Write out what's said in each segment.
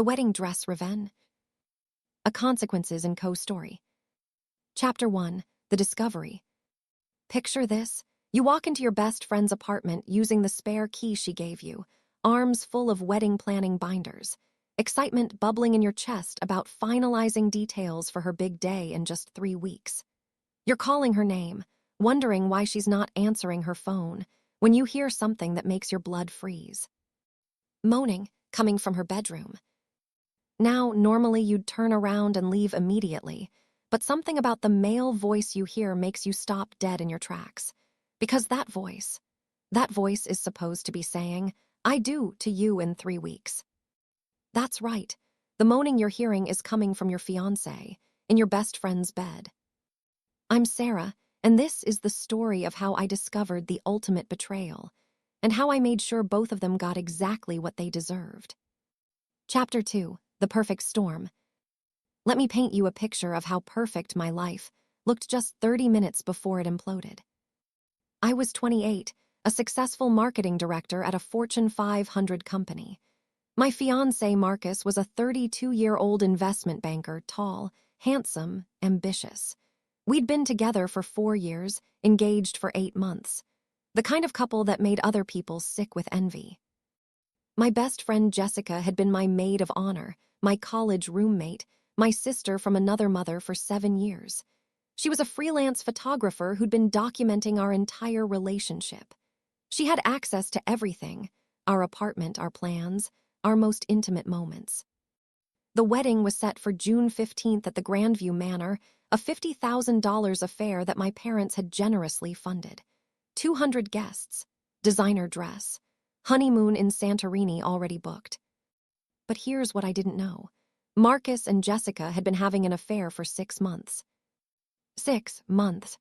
The Wedding Dress Revenge. A Consequences and Co-Story. Chapter 1. The Discovery. Picture this. You walk into your best friend's apartment using the spare key she gave you, arms full of wedding planning binders, excitement bubbling in your chest about finalizing details for her big day in just 3 weeks. You're calling her name, wondering why she's not answering her phone, when you hear something that makes your blood freeze. Moaning, coming from her bedroom. Now, normally you'd turn around and leave immediately, but something about the male voice you hear makes you stop dead in your tracks. Because that voice is supposed to be saying, "I do" to you in 3 weeks. That's right. The moaning you're hearing is coming from your fiancé, in your best friend's bed. I'm Sarah, and this is the story of how I discovered the ultimate betrayal, and how I made sure both of them got exactly what they deserved. Chapter 2. The Perfect Storm. Let me paint you a picture of how perfect my life looked just 30 minutes before it imploded. I was 28, a successful marketing director at a Fortune 500 company. My fiancé, Marcus, was a 32-year-old investment banker, tall, handsome, ambitious. We'd been together for 4 years, engaged for 8 months. The kind of couple that made other people sick with envy. My best friend Jessica had been my maid of honor, my college roommate, my sister from another mother for 7 years. She was a freelance photographer who'd been documenting our entire relationship. She had access to everything, our apartment, our plans, our most intimate moments. The wedding was set for June 15th at the Grandview Manor, a $50,000 affair that my parents had generously funded. 200 guests, designer dress, honeymoon in Santorini already booked. But here's what I didn't know. Marcus and Jessica had been having an affair for 6 months. 6 months.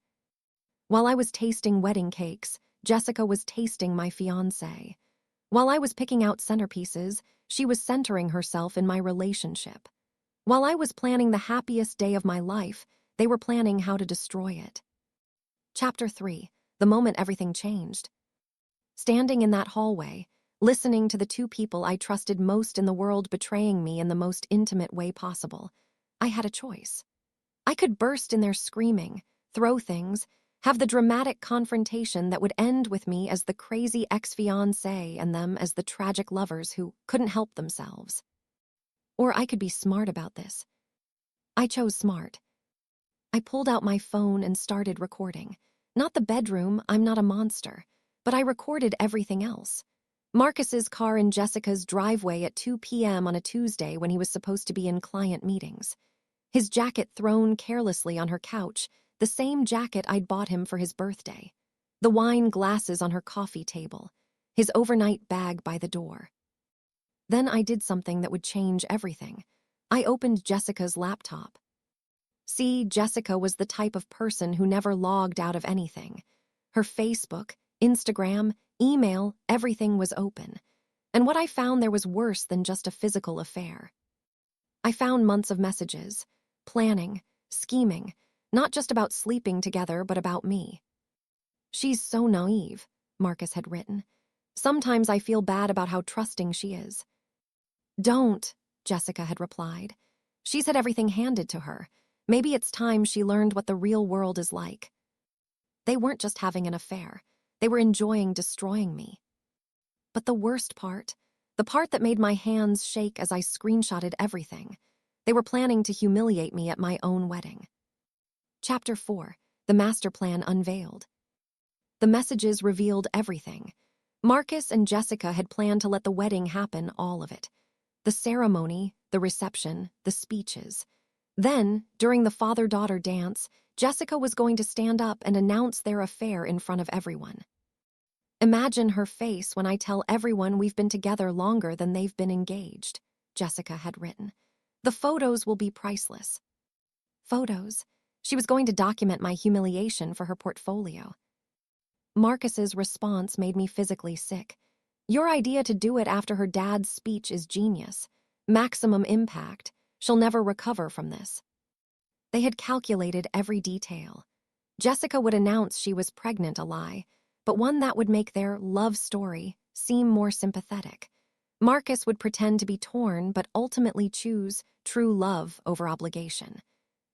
While I was tasting wedding cakes, Jessica was tasting my fiancé. While I was picking out centerpieces, she was centering herself in my relationship. While I was planning the happiest day of my life, they were planning how to destroy it. Chapter 3. The moment everything changed. Standing in that hallway, listening to the two people I trusted most in the world betraying me in the most intimate way possible, I had a choice. I could burst in there screaming, throw things, have the dramatic confrontation that would end with me as the crazy ex-fiancé and them as the tragic lovers who couldn't help themselves. Or I could be smart about this. I chose smart. I pulled out my phone and started recording. Not the bedroom, I'm not a monster, but I recorded everything else. Marcus's car in Jessica's driveway at 2 p.m. on a Tuesday when he was supposed to be in client meetings. His jacket thrown carelessly on her couch, the same jacket I'd bought him for his birthday. The wine glasses on her coffee table. His overnight bag by the door. Then I did something that would change everything. I opened Jessica's laptop. See, Jessica was the type of person who never logged out of anything. Her Facebook, Instagram, email, everything was open. And what I found there was worse than just a physical affair. I found months of messages, planning, scheming, not just about sleeping together, but about me. "She's so naive," Marcus had written. "Sometimes I feel bad about how trusting she is." "Don't," Jessica had replied. "She's had everything handed to her. Maybe it's time she learned what the real world is like." They weren't just having an affair. They were enjoying destroying me. But the worst part, the part that made my hands shake as I screenshotted everything, they were planning to humiliate me at my own wedding. Chapter 4. The Master Plan Unveiled. The messages revealed everything. Marcus and Jessica had planned to let the wedding happen, all of it. The ceremony, the reception, the speeches. Then, during the father-daughter dance, Jessica was going to stand up and announce their affair in front of everyone. "Imagine her face when I tell everyone we've been together longer than they've been engaged," Jessica had written. "The photos will be priceless." Photos? She was going to document my humiliation for her portfolio. Marcus's response made me physically sick. "Your idea to do it after her dad's speech is genius. Maximum impact. She'll never recover from this." They had calculated every detail. Jessica would announce she was pregnant, a lie, but one that would make their love story seem more sympathetic. Marcus would pretend to be torn but ultimately choose true love over obligation.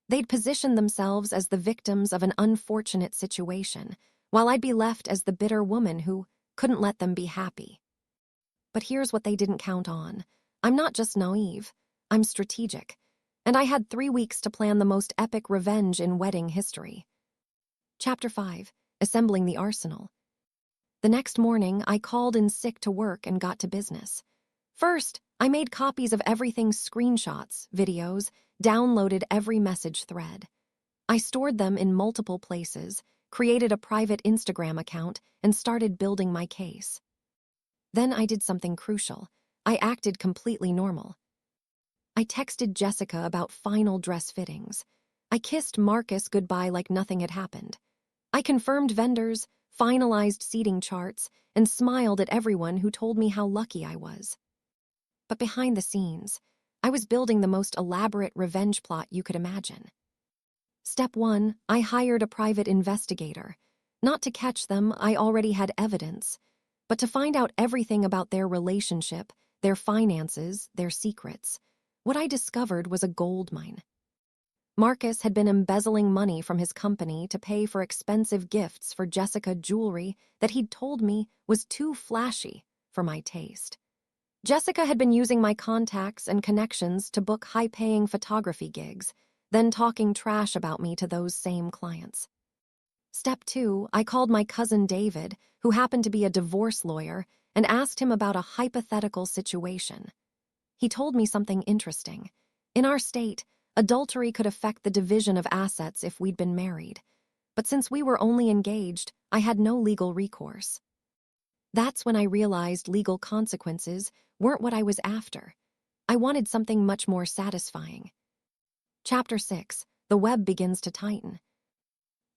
They'd position themselves as the victims of an unfortunate situation, while I'd be left as the bitter woman who couldn't let them be happy. But here's what they didn't count on. I'm not just naive, I'm strategic. And I had 3 weeks to plan the most epic revenge in wedding history. Chapter 5. Assembling the Arsenal. The next morning, I called in sick to work and got to business. First, I made copies of everything's screenshots, videos, downloaded every message thread. I stored them in multiple places, created a private Instagram account, and started building my case. Then I did something crucial. I acted completely normal. I texted Jessica about final dress fittings. I kissed Marcus goodbye like nothing had happened. I confirmed vendors, finalized seating charts, and smiled at everyone who told me how lucky I was. But behind the scenes, I was building the most elaborate revenge plot you could imagine. Step 1, I hired a private investigator. Not to catch them, I already had evidence, but to find out everything about their relationship, their finances, their secrets. What I discovered was a goldmine. Marcus had been embezzling money from his company to pay for expensive gifts for Jessica jewelry that he'd told me was too flashy for my taste. Jessica had been using my contacts and connections to book high-paying photography gigs, then talking trash about me to those same clients. Step 2, I called my cousin David, who happened to be a divorce lawyer, and asked him about a hypothetical situation. He told me something interesting. In our state, adultery could affect the division of assets if we'd been married. But since we were only engaged, I had no legal recourse. That's when I realized legal consequences weren't what I was after. I wanted something much more satisfying. Chapter 6. The web begins to tighten.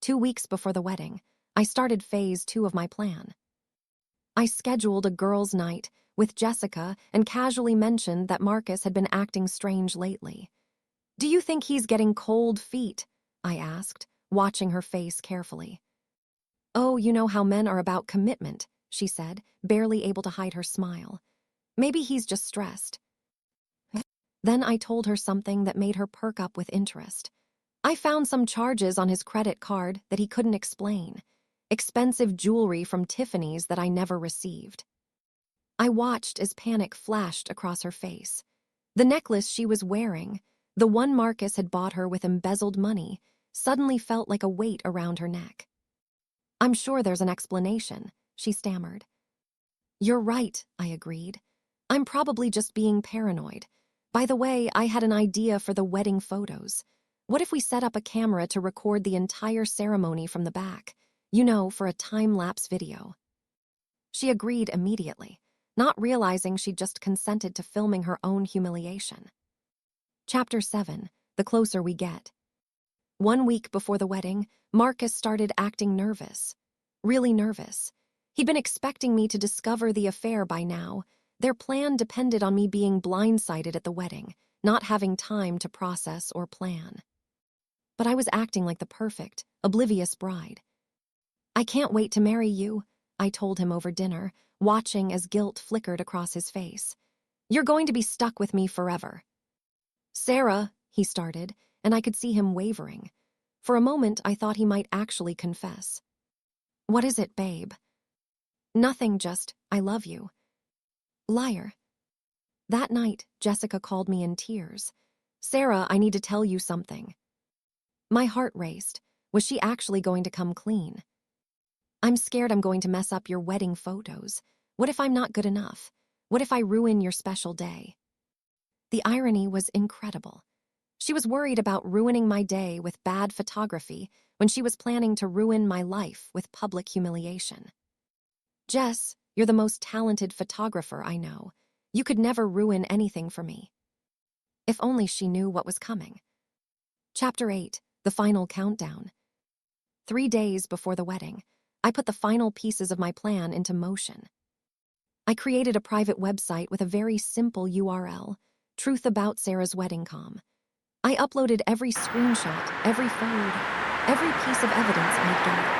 2 weeks before the wedding, I started phase 2 of my plan. I scheduled a girls' night with Jessica and casually mentioned that Marcus had been acting strange lately. "Do you think he's getting cold feet?" I asked, watching her face carefully. "Oh, you know how men are about commitment," she said, barely able to hide her smile. "Maybe he's just stressed." Then I told her something that made her perk up with interest. I found some charges on his credit card that he couldn't explain. Expensive jewelry from Tiffany's that I never received. I watched as panic flashed across her face. The necklace she was wearing, the one Marcus had bought her with embezzled money, suddenly felt like a weight around her neck. "I'm sure there's an explanation," she stammered. "You're right," I agreed. "I'm probably just being paranoid. By the way, I had an idea for the wedding photos. What if we set up a camera to record the entire ceremony from the back? You know, for a time-lapse video." She agreed immediately, not realizing she'd just consented to filming her own humiliation. Chapter 7. The Closer We Get. 1 week before the wedding, Marcus started acting nervous. Really nervous. He'd been expecting me to discover the affair by now. Their plan depended on me being blindsided at the wedding, not having time to process or plan. But I was acting like the perfect, oblivious bride. "I can't wait to marry you," I told him over dinner, watching as guilt flickered across his face. "You're going to be stuck with me forever." "Sarah," he started, and I could see him wavering. For a moment, I thought he might actually confess. "What is it, babe?" "Nothing, just, I love you." Liar. That night, Jessica called me in tears. "Sarah, I need to tell you something." My heart raced. Was she actually going to come clean? "I'm scared I'm going to mess up your wedding photos. What if I'm not good enough? What if I ruin your special day?" The irony was incredible. She was worried about ruining my day with bad photography when she was planning to ruin my life with public humiliation. "Jess, you're the most talented photographer I know. You could never ruin anything for me." If only she knew what was coming. Chapter 8. The Final Countdown. 3 days before the wedding, I put the final pieces of my plan into motion. I created a private website with a very simple URL, Truth About Sarah's Wedding.com. I uploaded every screenshot, every photo, every piece of evidence I'd gathered.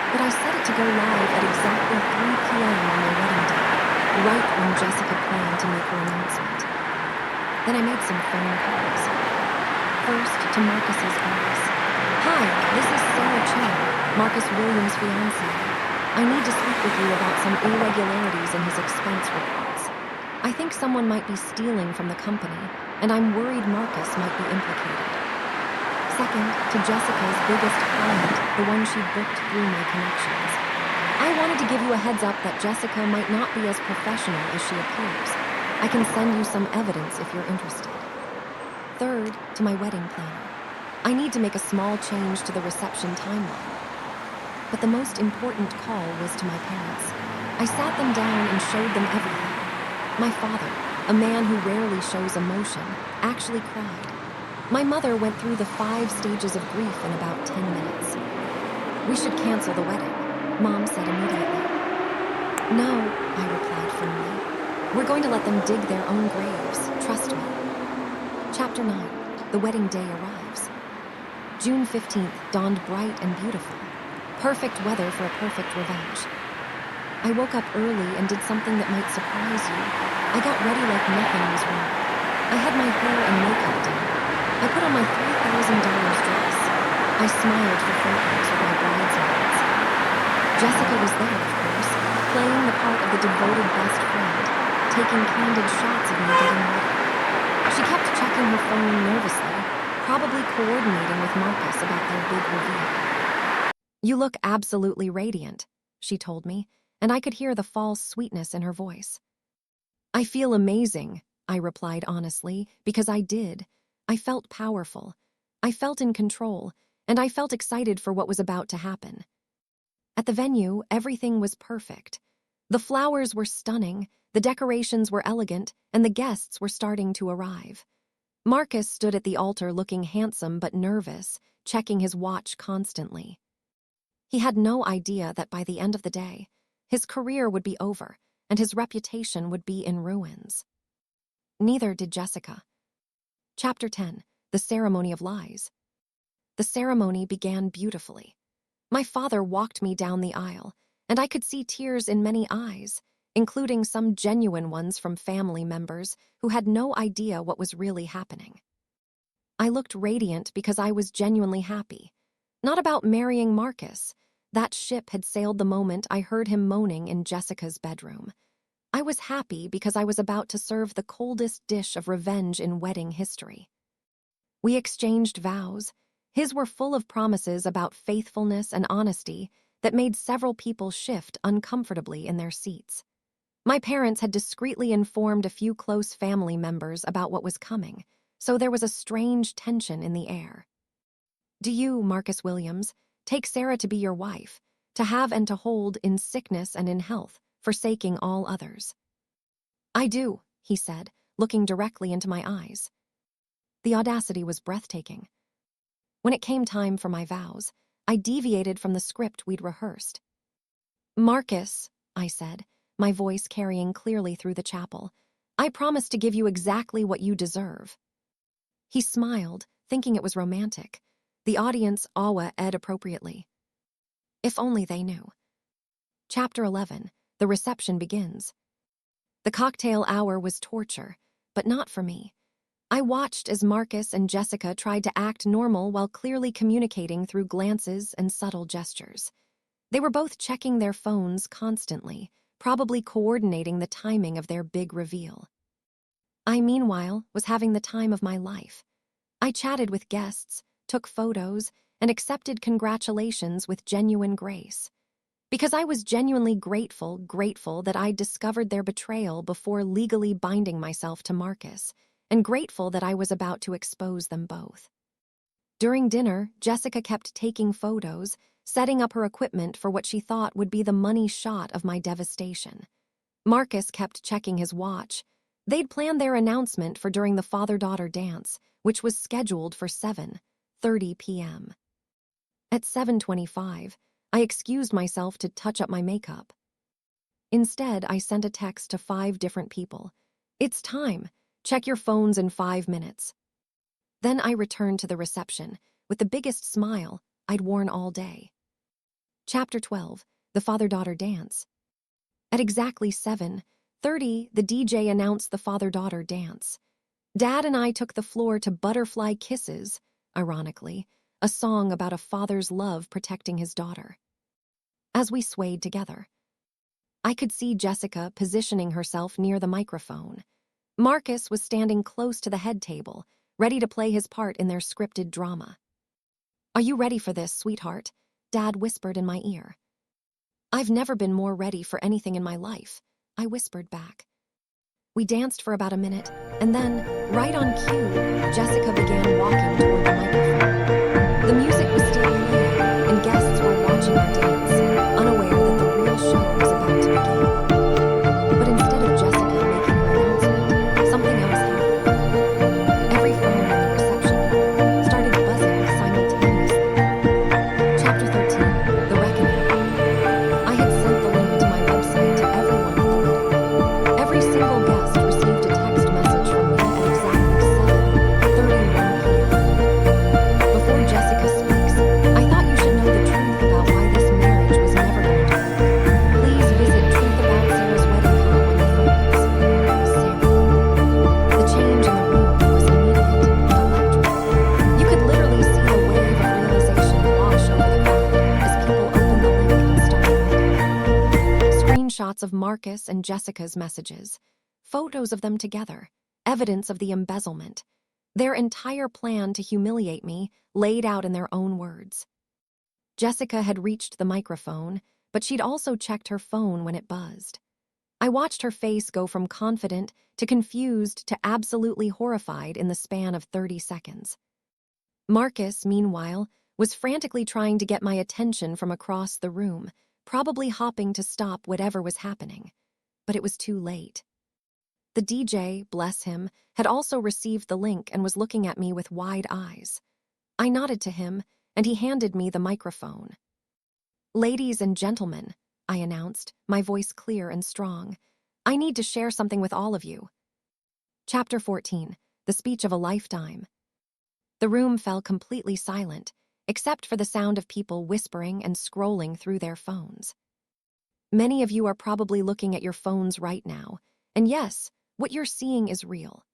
But I set it to go live at exactly 3 p.m. on my wedding day, right when Jessica planned to make her announcement. Then I made some phone calls. First, to Marcus's office. "Hi, this is Sarah Chen, Marcus Williams' fiancée. I need to speak with you about some irregularities in his expense reports. I think someone might be stealing from the company, and I'm worried Marcus might be implicated." Second, to Jessica's biggest client, the one she booked through my connections. "I wanted to give you a heads up that Jessica might not be as professional as she appears. I can send you some evidence if you're interested." Third, to my wedding planner. "I need to make a small change to the reception timeline." But the most important call was to my parents. I sat them down and showed them everything. My father, a man who rarely shows emotion, actually cried. My mother went through the 5 stages of grief in about 10 minutes. "We should cancel the wedding," Mom said immediately. "No," I replied firmly. "We're going to let them dig their own graves, trust me." Chapter 9. The wedding day arrives. June 15th dawned bright and beautiful. Perfect weather for a perfect revenge. I woke up early and did something that might surprise you. I got ready like nothing was wrong. I had my hair and makeup done. I put on my $3,000 dress. I smiled for photos with my bridesmaids. Jessica was there, of course, playing the part of the devoted best friend, taking candid shots of me getting ready. She kept checking her phone nervously, probably coordinating with Marcus about their big reveal. "You look absolutely radiant," she told me, and I could hear the false sweetness in her voice. "I feel amazing," I replied honestly, because I did. I felt powerful. I felt in control, and I felt excited for what was about to happen. At the venue, everything was perfect. The flowers were stunning, the decorations were elegant, and the guests were starting to arrive. Marcus stood at the altar looking handsome but nervous, checking his watch constantly. He had no idea that by the end of the day, his career would be over and his reputation would be in ruins. Neither did Jessica. Chapter 10. The Ceremony of Lies. The ceremony began beautifully. My father walked me down the aisle, and I could see tears in many eyes, including some genuine ones from family members who had no idea what was really happening. I looked radiant because I was genuinely happy. Not about marrying Marcus. That ship had sailed the moment I heard him moaning in Jessica's bedroom. I was happy because I was about to serve the coldest dish of revenge in wedding history. We exchanged vows. His were full of promises about faithfulness and honesty that made several people shift uncomfortably in their seats. My parents had discreetly informed a few close family members about what was coming, so there was a strange tension in the air. "Do you, Marcus Williams, take Sarah to be your wife, to have and to hold in sickness and in health, forsaking all others?" "I do," he said, looking directly into my eyes. The audacity was breathtaking. When it came time for my vows, I deviated from the script we'd rehearsed. "Marcus," I said, my voice carrying clearly through the chapel, "I promise to give you exactly what you deserve." He smiled, thinking it was romantic. The audience awed appropriately. If only they knew. Chapter 11. The reception begins. The cocktail hour was torture, but not for me. I watched as Marcus and Jessica tried to act normal while clearly communicating through glances and subtle gestures. They were both checking their phones constantly, probably coordinating the timing of their big reveal. I, meanwhile, was having the time of my life. I chatted with guests, took photos, and accepted congratulations with genuine grace. Because I was genuinely grateful that I'd discovered their betrayal before legally binding myself to Marcus, and grateful that I was about to expose them both. During dinner, Jessica kept taking photos, setting up her equipment for what she thought would be the money shot of my devastation. Marcus kept checking his watch. They'd planned their announcement for during the father-daughter dance, which was scheduled for 7:30 p.m. At 7:25, I excused myself to touch up my makeup. Instead, I sent a text to 5 different people. "It's time. Check your phones in 5 minutes." Then I returned to the reception with the biggest smile I'd worn all day. Chapter 12. The father-daughter dance. At exactly 7, 30, the DJ announced the father-daughter dance. Dad and I took the floor to Butterfly Kisses, ironically, a song about a father's love protecting his daughter. As we swayed together, I could see Jessica positioning herself near the microphone. Marcus was standing close to the head table, ready to play his part in their scripted drama. "Are you ready for this, sweetheart?" Dad whispered in my ear. "I've never been more ready for anything in my life," I whispered back. We danced for about a minute, and then, right on cue, Jessica began walking toward the microphone. The music was still playing, and guests were watching our dance, unaware that the real show was about to begin. But instead of Jessica making her announcement, something else happened. Every phone in the reception hall started buzzing simultaneously. Chapter 13, The Reckoning. I had sent the link to my website to everyone at the wedding. Every single guest received a text message from me at exactly 7:31 p.m. Before Jessica speaks, I thought you should know the truth about why this marriage was never going to work. Please visit Truth About Sarah's Wedding Hall when the phone rings. Sarah. The change in the room was immediate and electric. You could literally see a wave of realization wash over the crowd as people opened the link and started reading. Screenshots of Marcus and Jessica's messages, photos of them together, evidence of the embezzlement. Their entire plan to humiliate me laid out in their own words. Jessica had reached the microphone, but she'd also checked her phone when it buzzed. I watched her face go from confident to confused to absolutely horrified in the span of 30 seconds. Marcus, meanwhile, was frantically trying to get my attention from across the room, probably hopping to stop whatever was happening. But it was too late. The DJ, bless him, had also received the link and was looking at me with wide eyes. I nodded to him, and he handed me the microphone. "Ladies and gentlemen," I announced, my voice clear and strong, "I need to share something with all of you." Chapter 14, The Speech of a Lifetime. The room fell completely silent, except for the sound of people whispering and scrolling through their phones. Many of you are probably looking at your phones right now, and yes, what you're seeing is real.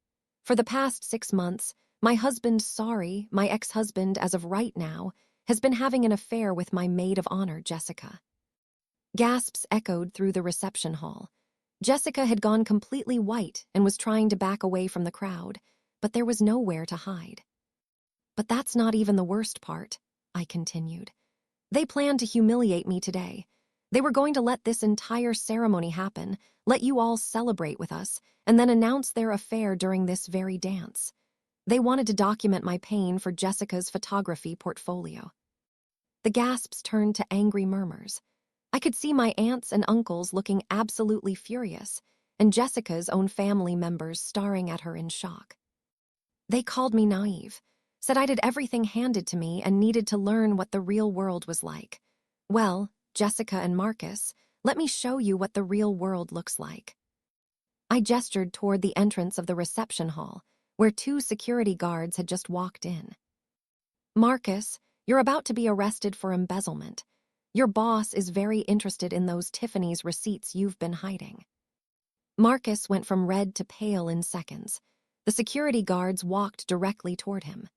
For the past 6 months, my ex-husband as of right now, has been having an affair with my maid of honor, Jessica. Gasps echoed through the reception hall. Jessica had gone completely white and was trying to back away from the crowd, but there was nowhere to hide. "But that's not even the worst part," I continued. "They planned to humiliate me today. They were going to let this entire ceremony happen, let you all celebrate with us, and then announce their affair during this very dance. They wanted to document my pain for Jessica's photography portfolio." The gasps turned to angry murmurs. I could see my aunts and uncles looking absolutely furious, and Jessica's own family members staring at her in shock. They called me naive, said I did everything handed to me and needed to learn what the real world was like. Well, Jessica and Marcus, let me show you what the real world looks like. I gestured toward the entrance of the reception hall, where 2 security guards had just walked in. "Marcus, you're about to be arrested for embezzlement. Your boss is very interested in those Tiffany's receipts you've been hiding." Marcus went from red to pale in seconds. The security guards walked directly toward him.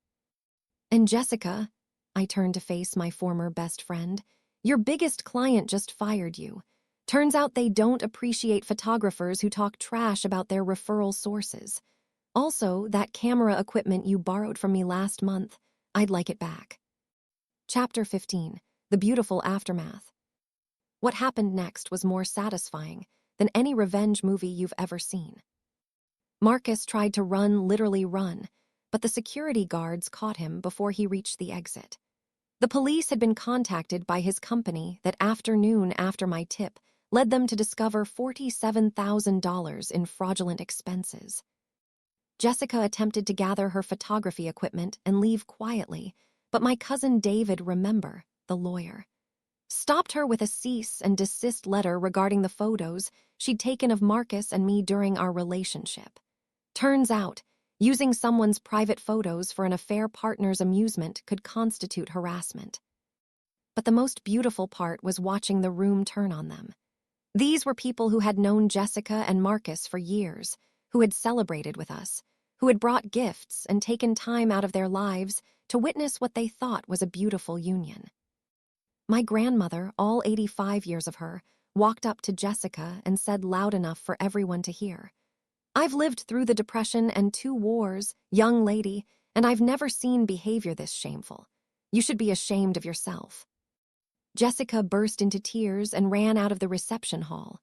"And Jessica," I turned to face my former best friend, "your biggest client just fired you. Turns out they don't appreciate photographers who talk trash about their referral sources. Also, that camera equipment you borrowed from me last month, I'd like it back." Chapter 15, The Beautiful Aftermath. What happened next was more satisfying than any revenge movie you've ever seen. Marcus tried to literally run, but the security guards caught him before he reached the exit. The police had been contacted by his company that afternoon after my tip led them to discover $47,000 in fraudulent expenses. Jessica attempted to gather her photography equipment and leave quietly, but my cousin David, remember, the lawyer, stopped her with a cease and desist letter regarding the photos she'd taken of Marcus and me during our relationship. Turns out, using someone's private photos for an affair partner's amusement could constitute harassment. But the most beautiful part was watching the room turn on them. These were people who had known Jessica and Marcus for years, who had celebrated with us, who had brought gifts and taken time out of their lives to witness what they thought was a beautiful union. My grandmother, all 85 years of her, walked up to Jessica and said loud enough for everyone to hear, "I've lived through the Depression and 2 wars, young lady, and I've never seen behavior this shameful. You should be ashamed of yourself." Jessica burst into tears and ran out of the reception hall.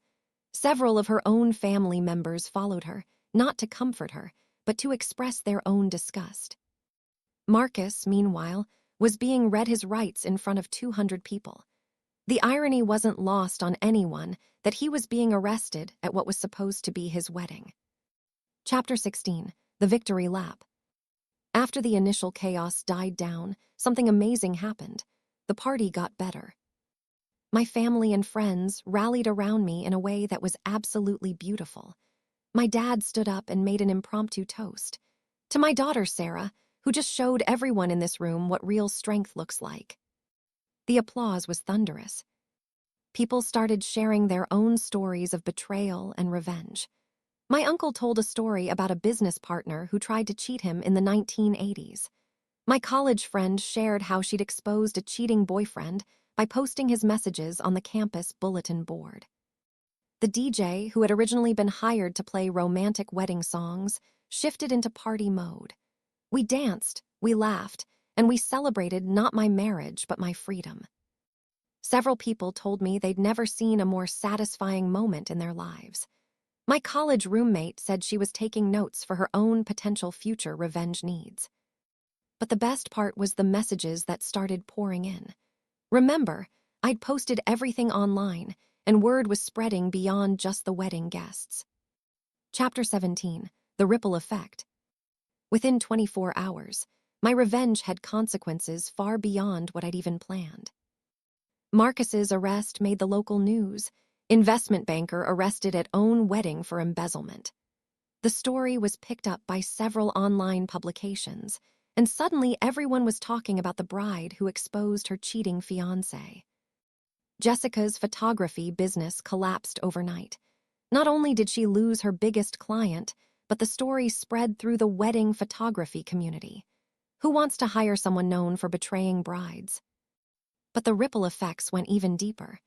Several of her own family members followed her, not to comfort her, but to express their own disgust. Marcus, meanwhile, was being read his rights in front of 200 people. The irony wasn't lost on anyone that he was being arrested at what was supposed to be his wedding. Chapter 16, The Victory Lap. After the initial chaos died down, something amazing happened. The party got better. My family and friends rallied around me in a way that was absolutely beautiful. My dad stood up and made an impromptu toast to my daughter, Sarah, who just showed everyone in this room what real strength looks like. The applause was thunderous. People started sharing their own stories of betrayal and revenge. My uncle told a story about a business partner who tried to cheat him in the 1980s. My college friend shared how she'd exposed a cheating boyfriend by posting his messages on the campus bulletin board. The DJ, who had originally been hired to play romantic wedding songs, shifted into party mode. We danced, we laughed, and we celebrated not my marriage but my freedom. Several people told me they'd never seen a more satisfying moment in their lives. My college roommate said she was taking notes for her own potential future revenge needs. But the best part was the messages that started pouring in. Remember, I'd posted everything online, and word was spreading beyond just the wedding guests. Chapter 17, The Ripple Effect. Within 24 hours, my revenge had consequences far beyond what I'd even planned. Marcus's arrest made the local news. Investment banker arrested at own wedding for embezzlement. The story was picked up by several online publications, and suddenly everyone was talking about the bride who exposed her cheating fiancé. Jessica's photography business collapsed overnight. Not only did she lose her biggest client, but the story spread through the wedding photography community. Who wants to hire someone known for betraying brides? But the ripple effects went even deeper.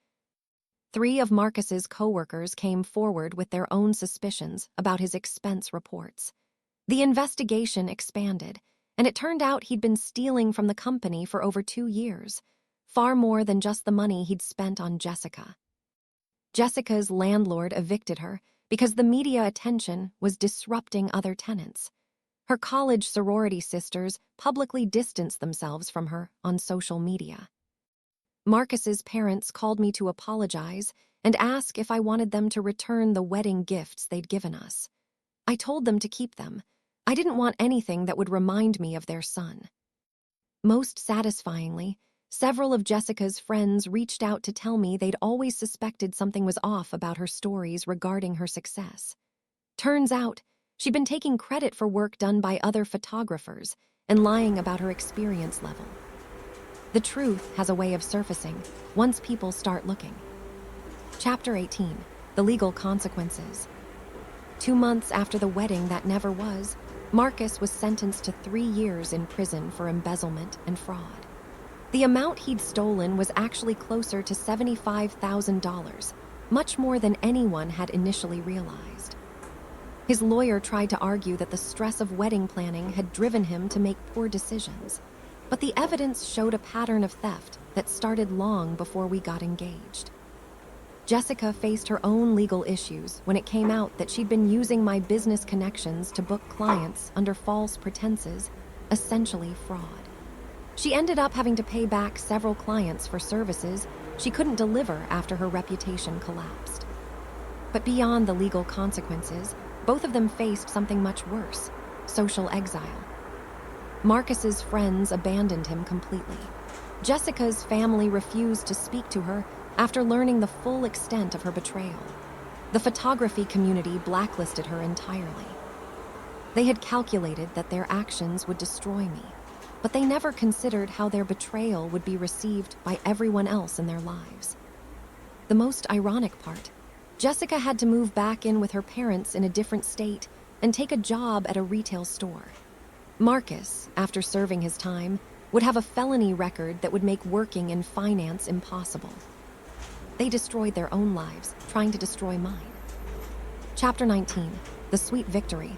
3 of Marcus's coworkers came forward with their own suspicions about his expense reports. The investigation expanded, and it turned out he'd been stealing from the company for over 2 years, far more than just the money he'd spent on Jessica. Jessica's landlord evicted her because the media attention was disrupting other tenants. Her college sorority sisters publicly distanced themselves from her on social media. Marcus's parents called me to apologize and ask if I wanted them to return the wedding gifts they'd given us. I told them to keep them. I didn't want anything that would remind me of their son. Most satisfyingly, several of Jessica's friends reached out to tell me they'd always suspected something was off about her stories regarding her success. Turns out, she'd been taking credit for work done by other photographers and lying about her experience level. The truth has a way of surfacing once people start looking. Chapter 18, The Legal Consequences. 2 months after the wedding that never was, Marcus was sentenced to 3 years in prison for embezzlement and fraud. The amount he'd stolen was actually closer to $75,000, much more than anyone had initially realized. His lawyer tried to argue that the stress of wedding planning had driven him to make poor decisions, but the evidence showed a pattern of theft that started long before we got engaged. Jessica faced her own legal issues when it came out that she'd been using my business connections to book clients under false pretenses, essentially fraud. She ended up having to pay back several clients for services she couldn't deliver after her reputation collapsed. But beyond the legal consequences, both of them faced something much worse: social exile. Marcus's friends abandoned him completely. Jessica's family refused to speak to her after learning the full extent of her betrayal. The photography community blacklisted her entirely. They had calculated that their actions would destroy me, but they never considered how their betrayal would be received by everyone else in their lives. The most ironic part, Jessica had to move back in with her parents in a different state and take a job at a retail store. Marcus, after serving his time, would have a felony record that would make working in finance impossible. They destroyed their own lives, trying to destroy mine. Chapter 19, The Sweet Victory.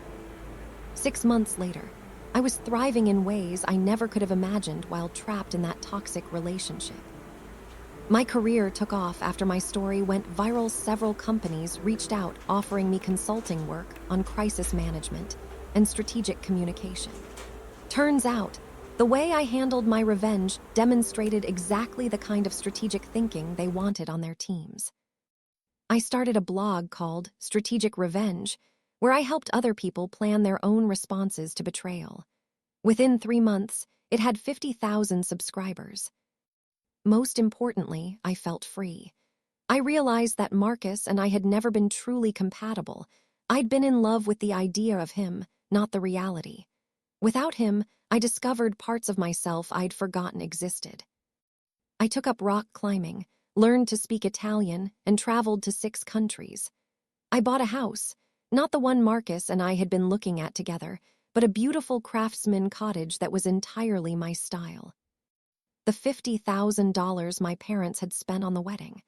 6 months later, I was thriving in ways I never could have imagined while trapped in that toxic relationship. My career took off after my story went viral. Several companies reached out offering me consulting work on crisis management and strategic communication. Turns out, the way I handled my revenge demonstrated exactly the kind of strategic thinking they wanted on their teams. I started a blog called Strategic Revenge, where I helped other people plan their own responses to betrayal. Within 3 months, it had 50,000 subscribers. Most importantly, I felt free. I realized that Marcus and I had never been truly compatible. I'd been in love with the idea of him, not the reality. Without him, I discovered parts of myself I'd forgotten existed. I took up rock climbing, learned to speak Italian, and traveled to 6 countries. I bought a house, not the one Marcus and I had been looking at together, but a beautiful craftsman cottage that was entirely my style. The $50,000 my parents had spent on the wedding.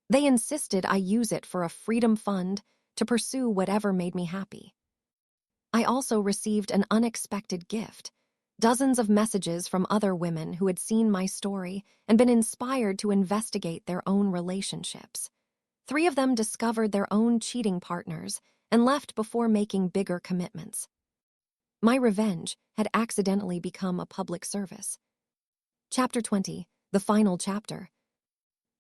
They insisted I use it for a freedom fund to pursue whatever made me happy. I also received an unexpected gift: dozens of messages from other women who had seen my story and been inspired to investigate their own relationships. 3 of them discovered their own cheating partners and left before making bigger commitments. My revenge had accidentally become a public service. Chapter 20, the final chapter.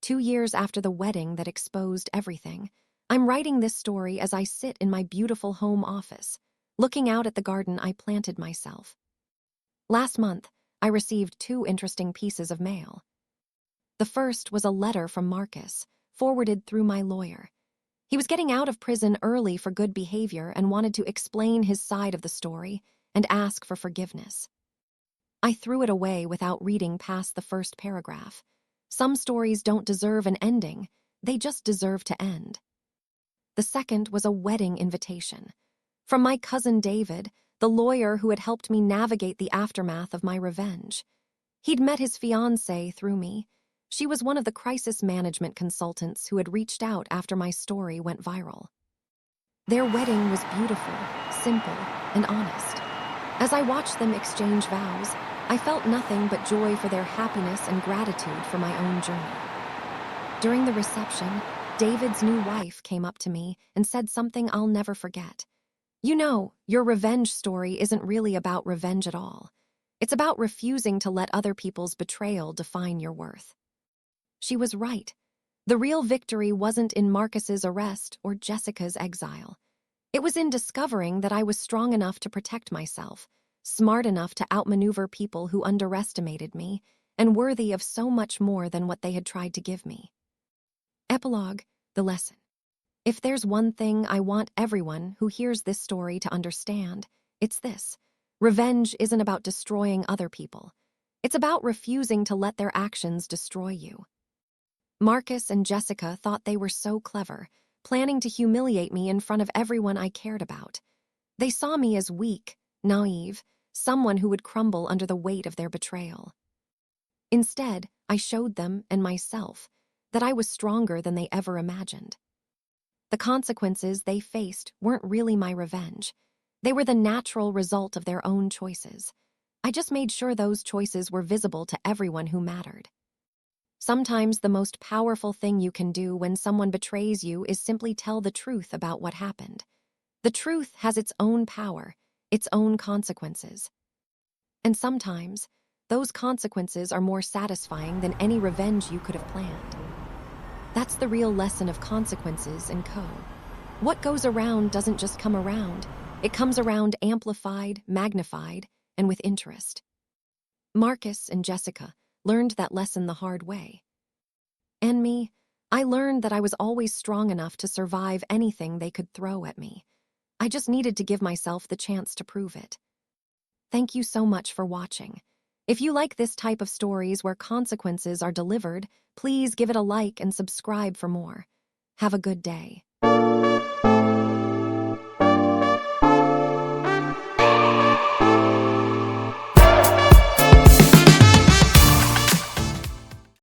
2 years after the wedding that exposed everything, I'm writing this story as I sit in my beautiful home office, looking out at the garden I planted myself. Last month, I received 2 interesting pieces of mail. The first was a letter from Marcus, forwarded through my lawyer. He was getting out of prison early for good behavior and wanted to explain his side of the story and ask for forgiveness. I threw it away without reading past the first paragraph. Some stories don't deserve an ending, they just deserve to end. The second was a wedding invitation. From my cousin David, the lawyer who had helped me navigate the aftermath of my revenge. He'd met his fiancée through me. She was one of the crisis management consultants who had reached out after my story went viral. Their wedding was beautiful, simple, and honest. As I watched them exchange vows, I felt nothing but joy for their happiness and gratitude for my own journey. During the reception, David's new wife came up to me and said something I'll never forget. "You know, your revenge story isn't really about revenge at all. It's about refusing to let other people's betrayal define your worth." She was right. The real victory wasn't in Marcus's arrest or Jessica's exile. It was in discovering that I was strong enough to protect myself, smart enough to outmaneuver people who underestimated me, and worthy of so much more than what they had tried to give me. Epilogue, the lesson. If there's one thing I want everyone who hears this story to understand, it's this: revenge isn't about destroying other people. It's about refusing to let their actions destroy you. Marcus and Jessica thought they were so clever, planning to humiliate me in front of everyone I cared about. They saw me as weak, naive, someone who would crumble under the weight of their betrayal. Instead, I showed them, and myself, that I was stronger than they ever imagined. The consequences they faced weren't really my revenge. They were the natural result of their own choices. I just made sure those choices were visible to everyone who mattered. Sometimes the most powerful thing you can do when someone betrays you is simply tell the truth about what happened. The truth has its own power, its own consequences. And sometimes, those consequences are more satisfying than any revenge you could have planned. That's the real lesson of Consequences and Co. What goes around doesn't just come around. It comes around amplified, magnified, and with interest. Marcus and Jessica learned that lesson the hard way. And me, I learned that I was always strong enough to survive anything they could throw at me. I just needed to give myself the chance to prove it. Thank you so much for watching. If you like this type of stories where consequences are delivered, please give it a like and subscribe for more. Have a good day.